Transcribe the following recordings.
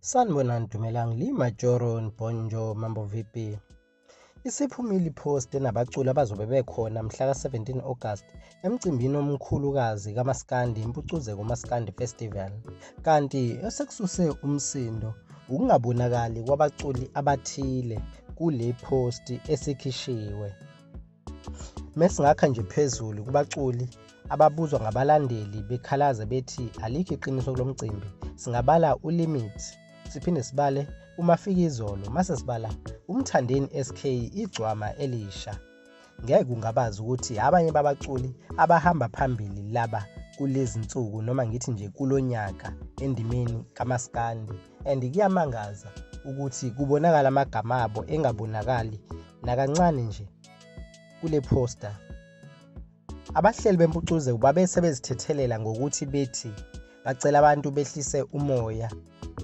Sanibonani Dumelang, Majoro Bonjo, mambo vipi? Isiphumile ipost enabaculi abazobe bekhona mhla ka-17 August emcimbini omkhulukazi kaMaskandi, impucuzeko Maskandi Festival. Kanti esekususe umsindo ukungabonakali kwabaculi abathile kule post esikhishiwe. Mesingakha nje phezulu kubaculi ababuzwa ngabalandeli bekhalaza bethi alikho iqiniso kulo mcimbi, singabala uLimit, siphinde sibale uMafikizolo, mase sibala uMthandeni SK, igcwama elisha. Ngeke ungabazi ukuthi abanye babaculi abahamba phambili laba kulezi nsuku noma ngithi nje kulonyaka endimeni kaMaskandi, and kuyamangaza ukuthi kubonakala amagama abo engabonakali nakancane nje kule poster. Abahleli bempucuzeko babese bezithethelela ngokuthi bethi bacela abantu behlise umoya.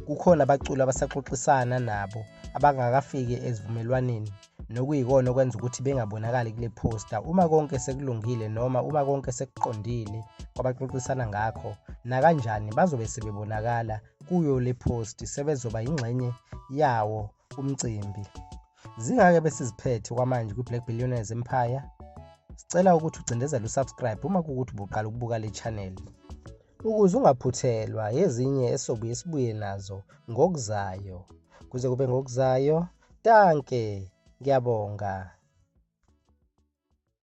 Kukhona abaculi abasaxoxisana nabo abangakafiki ezivumelwaneni, nokuyikona okwenza ukuthi bengabonakali kule poster. Uma konke sekulungile noma uma konke sekuqondile kwabaxoxisana ngakho, nakanjani bazobe sebebonakala kuyo le post, sebezoba ingxenye yawo umcimbi. Zingake besiziphethe kwamanje kwi-Black Billionaires Empire. Sicela ukuthi ucindezele usubscribe uma kuwukuthi ubuqala ukubuka le channel, ukuze ungaphuthelwa ezinye esobuye sibuye nazo ngokuzayo. Kuze kube ngokuzayo, danke, ngiyabonga.